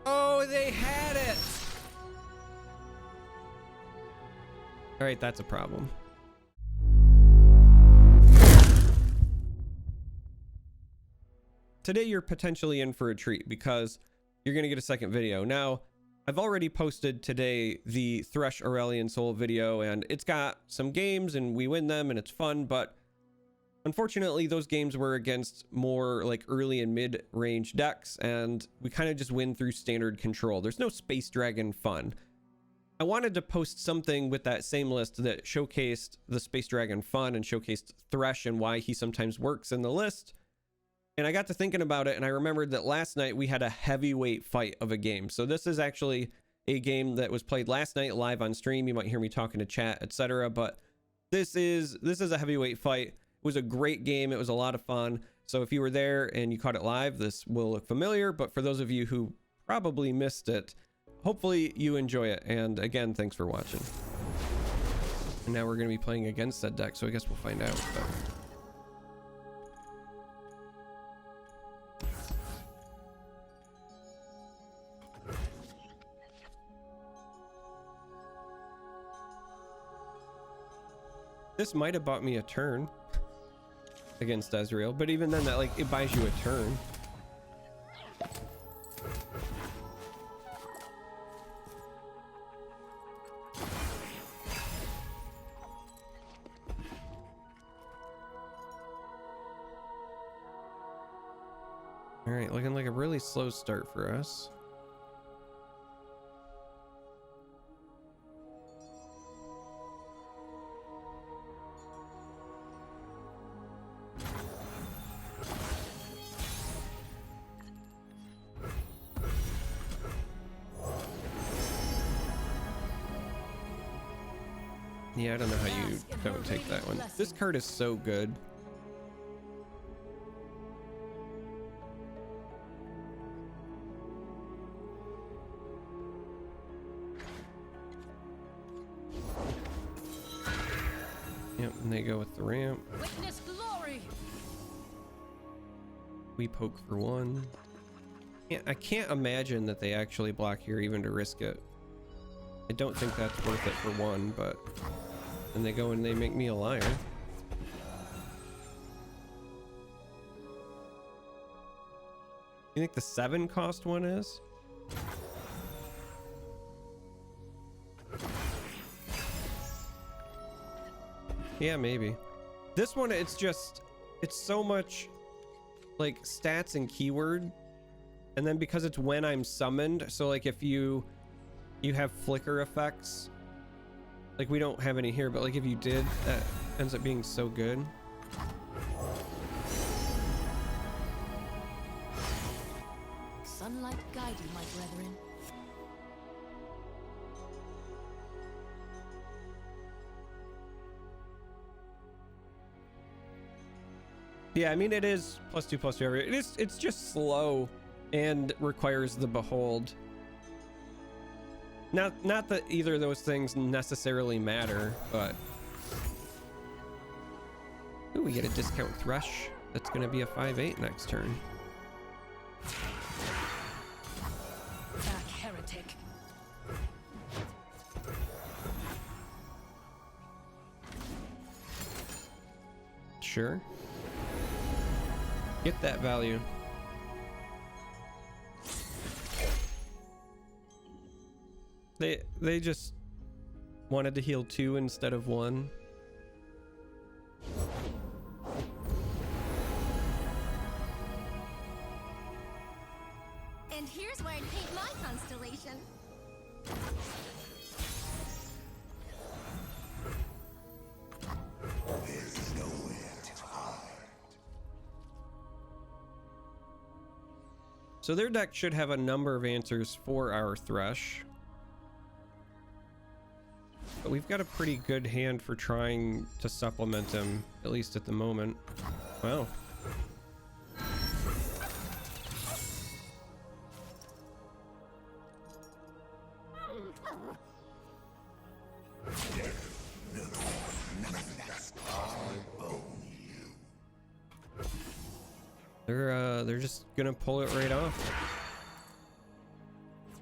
Oh, they had it. All right, that's a problem. Today, you're potentially in for a treat because you're going to get a second video. Now, I've already posted today the Thresh Aurelion Soul video, and it's got some games and we win them and it's fun, but unfortunately those games were against more like early and mid-range decks, and we kind of just win through standard control. There's no Space Dragon fun. I wanted to post something with that same list that showcased the Space Dragon fun and showcased Thresh and why he sometimes works in the list. And I got to thinking about it, and I remembered that last night we had a heavyweight fight of a game. So this is actually a game that was played last night live on stream. You might hear me talking to chat, etc. But this is a heavyweight fight. It was a great game. It was a lot of fun. So if you were there and you caught it live, this will look familiar. But for those of you who probably missed it, hopefully you enjoy it. And again, thanks for watching. And now we're going to be playing against that deck, so I guess we'll find out. But this might have bought me a turn against Ezreal, but even then, that like it buys you a turn. All right, looking like a really slow start for us. Yeah, I don't know how you don't take that one. This card is so good. Yep, and they go with the ramp. Witness glory. We poke for one. Yeah, I can't imagine that they actually block here even to risk it. I don't think that's worth it for one, but then they go and they make me a liar. You think the 7 cost one is? Yeah, maybe. This one, it's so much like stats and keyword, and then because it's when I'm summoned, so like if you have flicker effects, like we don't have any here, but like if you did, that ends up being so good. Sunlight guide you, my brethren. Yeah, I mean it is +2/+2 every. It's just slow and requires the behold. Not that either of those things necessarily matter, but ooh, we get a discount Thresh. That's gonna be a 5/8 next turn. Back, heretic. Sure. Get that value. They just wanted to heal 2 instead of 1. And here's where I'd paint my constellation. There's nowhere to hide. So their deck should have a number of answers for our Thresh. But we've got a pretty good hand for trying to supplement him, at least at the moment. Wow. They're just gonna pull it right off.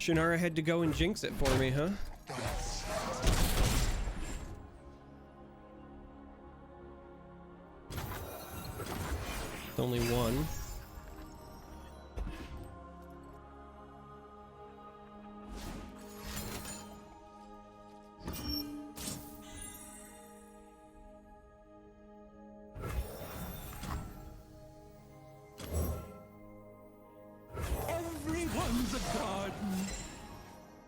Shannara had to go and jinx it for me, huh? It's only one. Everyone's a garden.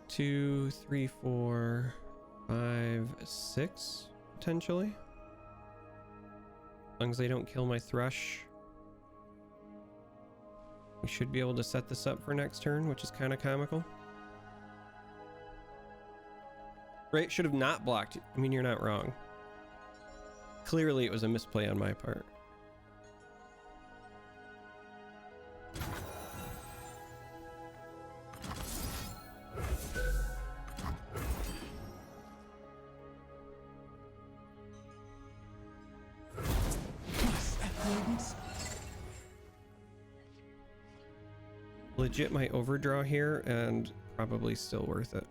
2, 3, 4, 5, 6 potentially. As long as they don't kill my Thresh, we should be able to set this up for next turn, which is kind of comical. Right? Should have not blocked. I mean, you're not wrong. Clearly, it was a misplay on my part. Legit my overdraw here, and probably still worth it.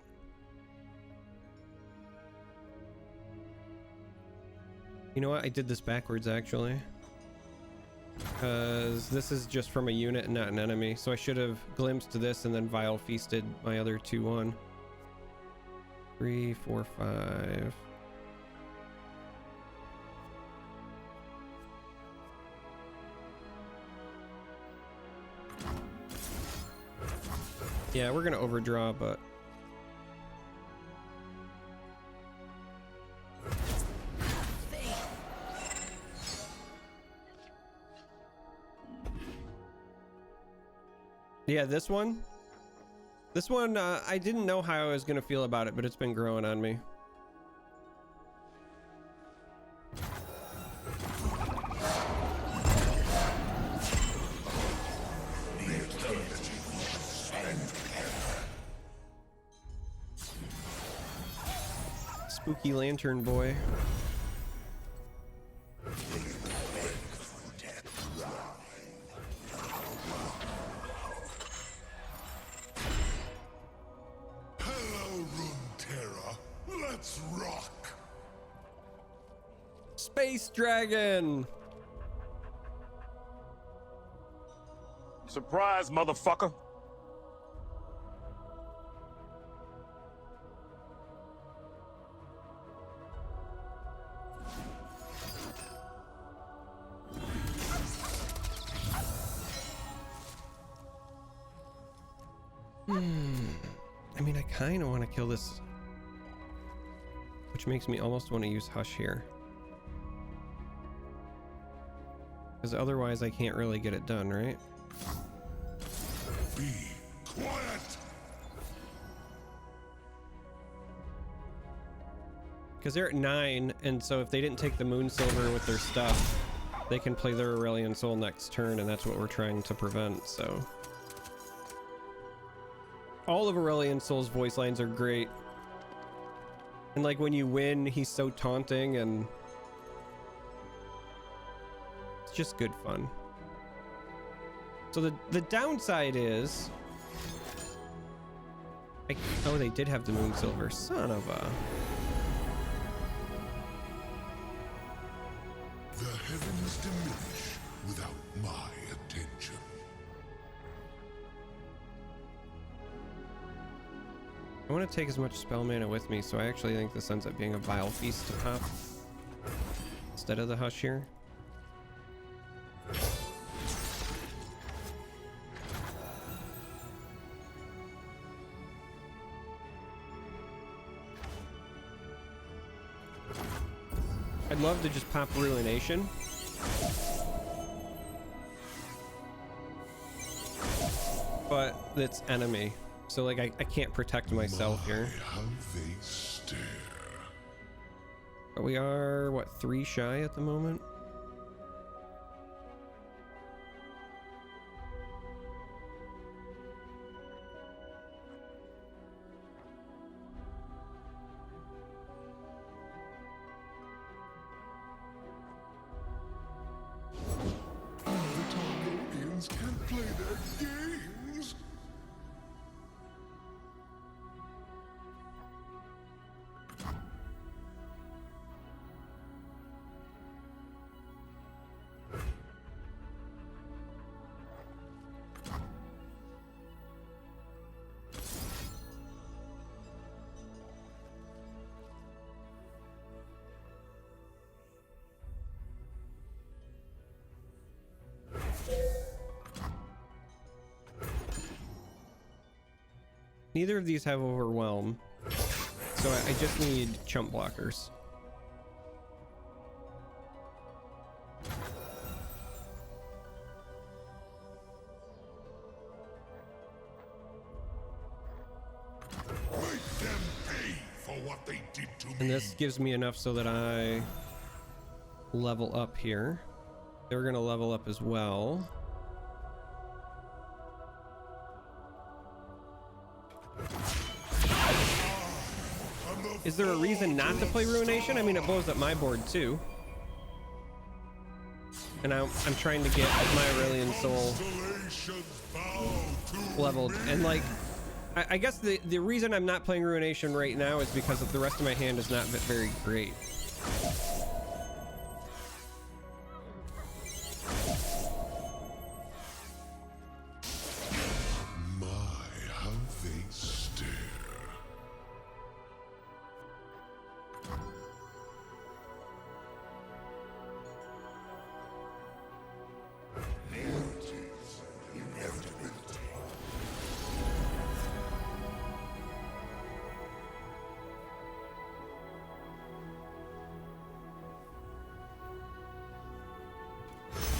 You know what? I did this backwards actually, because this is just from a unit and not an enemy, so I should have glimpsed this and then Vile Feasted my other 2-1. 3, 4, 5. Yeah, we're gonna overdraw, but yeah, this one I didn't know how I was gonna feel about it, but it's been growing on me. Spooky Lantern Boy. Hello, Runeterra. Let's rock. Space Dragon. Surprise, motherfucker. I mean, I kind of want to kill this, which makes me almost want to use Hush here, because otherwise I can't really get it done, right? Be quiet. Because they're at 9, and so if they didn't take the Moon Silver with their stuff, they can play their Aurelion Soul next turn, and that's what we're trying to prevent. So all of Aurelion Soul's voice lines are great, and like when you win, he's so taunting, and it's just good fun. So the downside is, oh, they did have the Moon Silver. Son of a. The heavens diminish without my attention. I want to take as much spell mana with me, so I actually think this ends up being a Vile Feast to pop instead of the Hush here. I'd love to just pop Ruination. But it's enemy. So like I can't protect myself here. How they stare. But we are, what, 3 shy at the moment? Targaryen can't play their games. Neither of these have overwhelm, so I just need chump blockers. Make them pay for what they did to And me. this gives me enough so that I level up here. They're gonna level up as well. Is there a reason not to play Ruination? I mean, it blows up my board too. And I'm trying to get my Aurelion Soul leveled. And like, I guess the reason I'm not playing Ruination right now is because the rest of my hand is not very great. My, how they stare.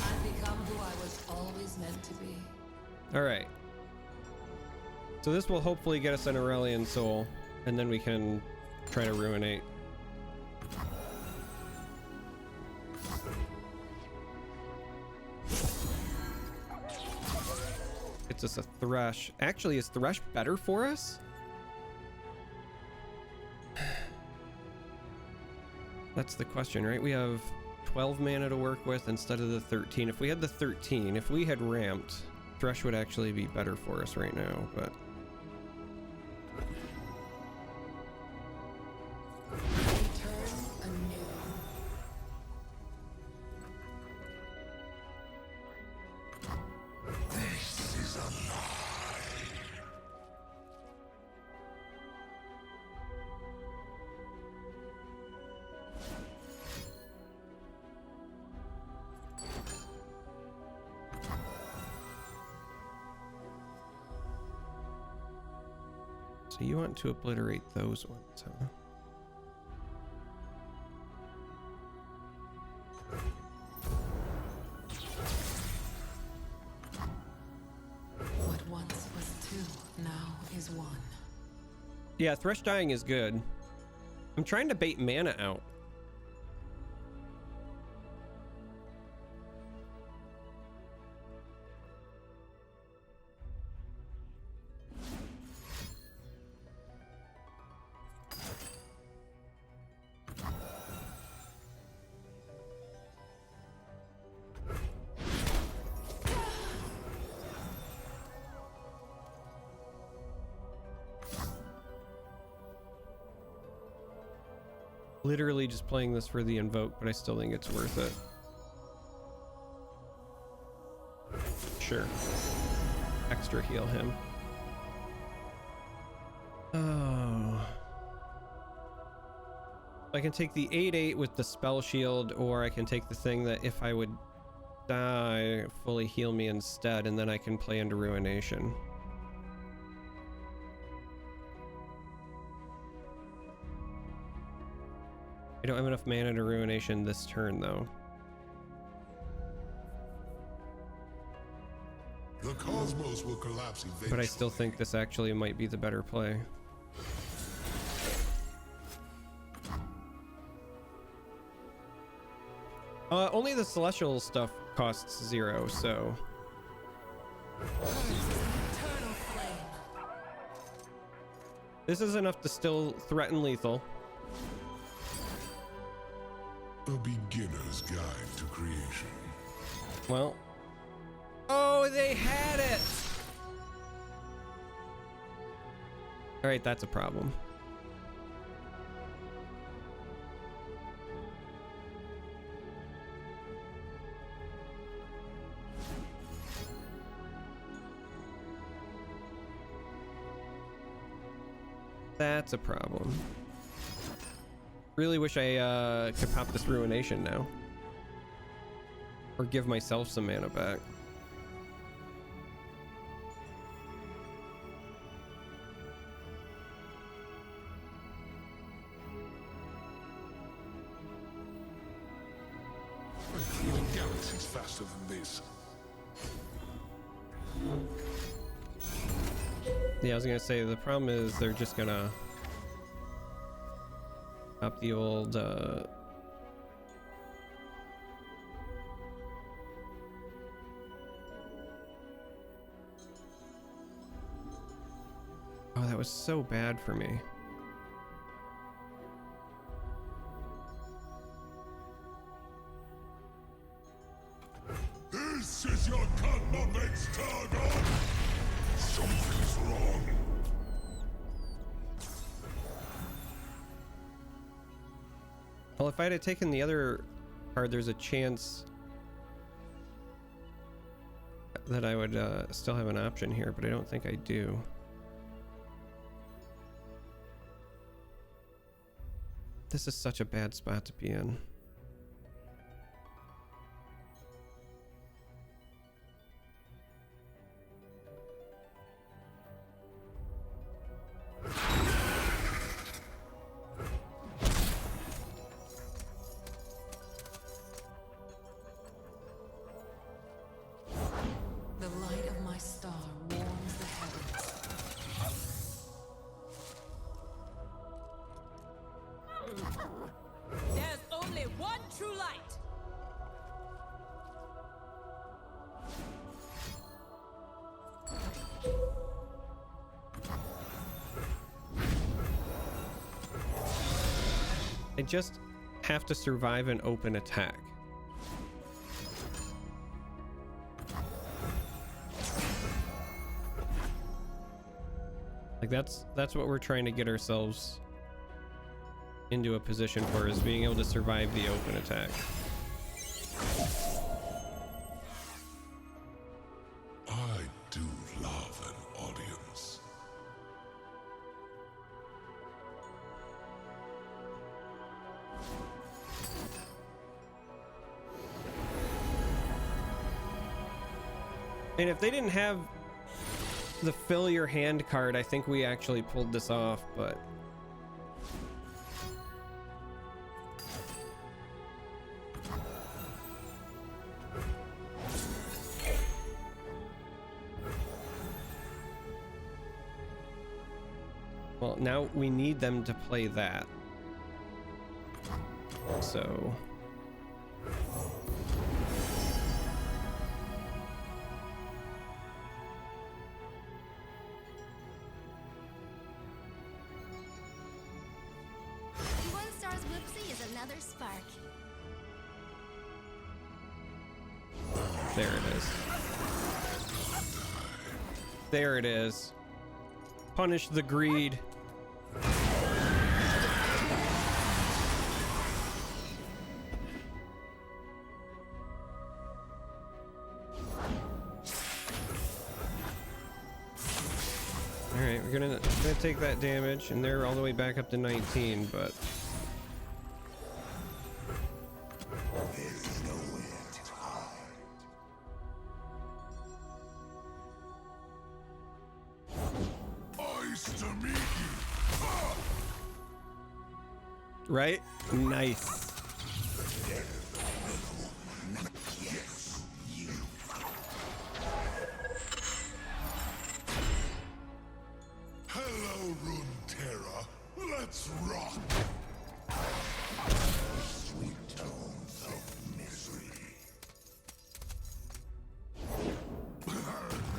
I've become who I was always meant to be. All right. So this will hopefully get us an Aurelion Soul, and then we can try to Ruinate. It's just a Thresh. Actually, is Thresh better for us? That's the question, right? We have 12 mana to work with instead of the 13. If we had the 13, if we had ramped, Thresh would actually be better for us right now, but... Return anew. This is a lie. So you want to obliterate those ones, huh? What once was two, now is one. Yeah, Thresh dying is good. I'm trying to bait mana out. Literally just playing this for the invoke, but I still think it's worth it. Sure. Extra heal him. Oh. I can take the 8/8 with the spell shield, or I can take the thing that if I would die, fully heal me instead, and then I can play into Ruination. I don't have enough mana to Ruination this turn, though. The cosmos will collapse eventually. But I still think this actually might be the better play. Only the Celestial stuff costs 0, so... Eternal flame. This is enough to still threaten lethal. A beginner's guide to creation. Well... Oh, they had it! Alright, that's a problem. That's a problem. Really wish I could pop this Ruination now. Or give myself some mana back. She's faster than this. Yeah, I was gonna say the problem is they're just gonna up the old oh, that was so bad for me. This is your Cosmovex target! Something's wrong. Well, if I had taken the other card, there's a chance that I would still have an option here, but I don't think I do. This is such a bad spot to be in. The light of my star warms the heavens. There's only one true light. I just have to survive an open attack. Like that's what we're trying to get ourselves into a position for, is being able to survive the open attack. I do love an audience. And if they didn't have the fill your hand card, I think we actually pulled this off, but well, now we need them to play that. So One star's whoopsie is another spark. there it is. There it is. Punish the greed. Alright, we're gonna take that damage, and they're all the way back up to 19, but There's nowhere to hide. Ice to meet you. right? Nice. Yes, you. Hello, Runeterra. Let's rock. Sweet tones of misery.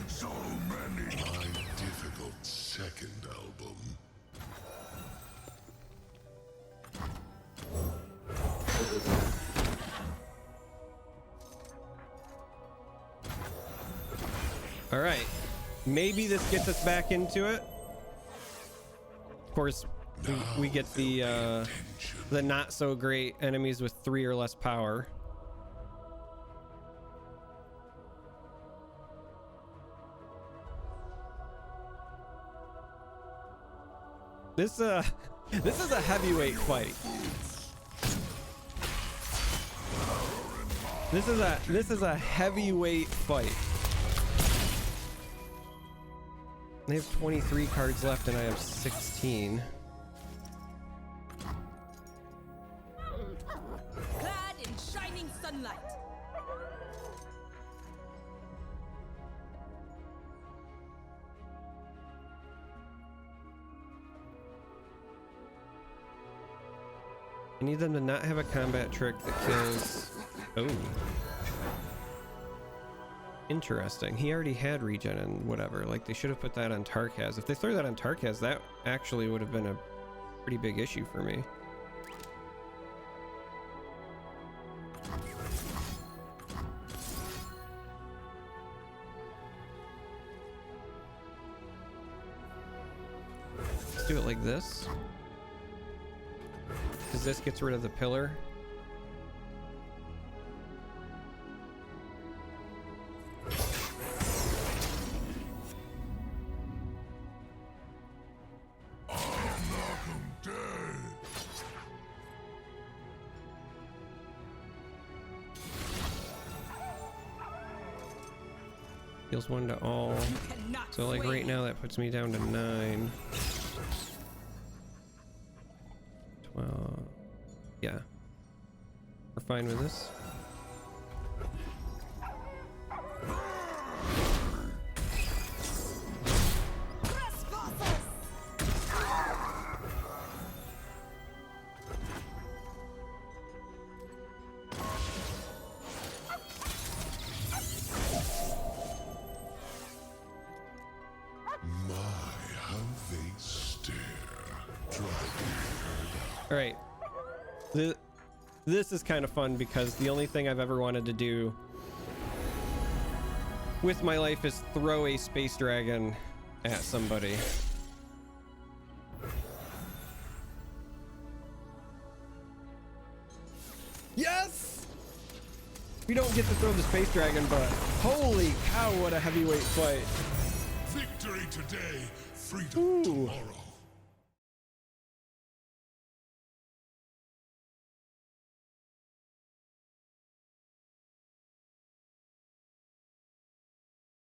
So many. My difficult second album. All right, maybe this gets us back into it. Of course, we get the not so great enemies with 3 or less power. This is a heavyweight fight. This is a heavyweight fight. They have 23 cards left and I have 16. Clad in shining sunlight. need them to not have a combat trick that kills. Oh. Interesting. He already had regen and whatever. Like, they should have put that on Tarkaz. If they threw that on Tarkaz, that actually would have been a pretty big issue for me. Let's do it like this. Because this gets rid of the pillar. Heals 1 to all. So like right now that puts me down to 9. 12. Yeah. We're fine with this. All right. This is kind of fun because the only thing I've ever wanted to do with my life is throw a space dragon at somebody. Yes! We don't get to throw the space dragon, but holy cow, what a heavyweight fight. Victory today, freedom tomorrow.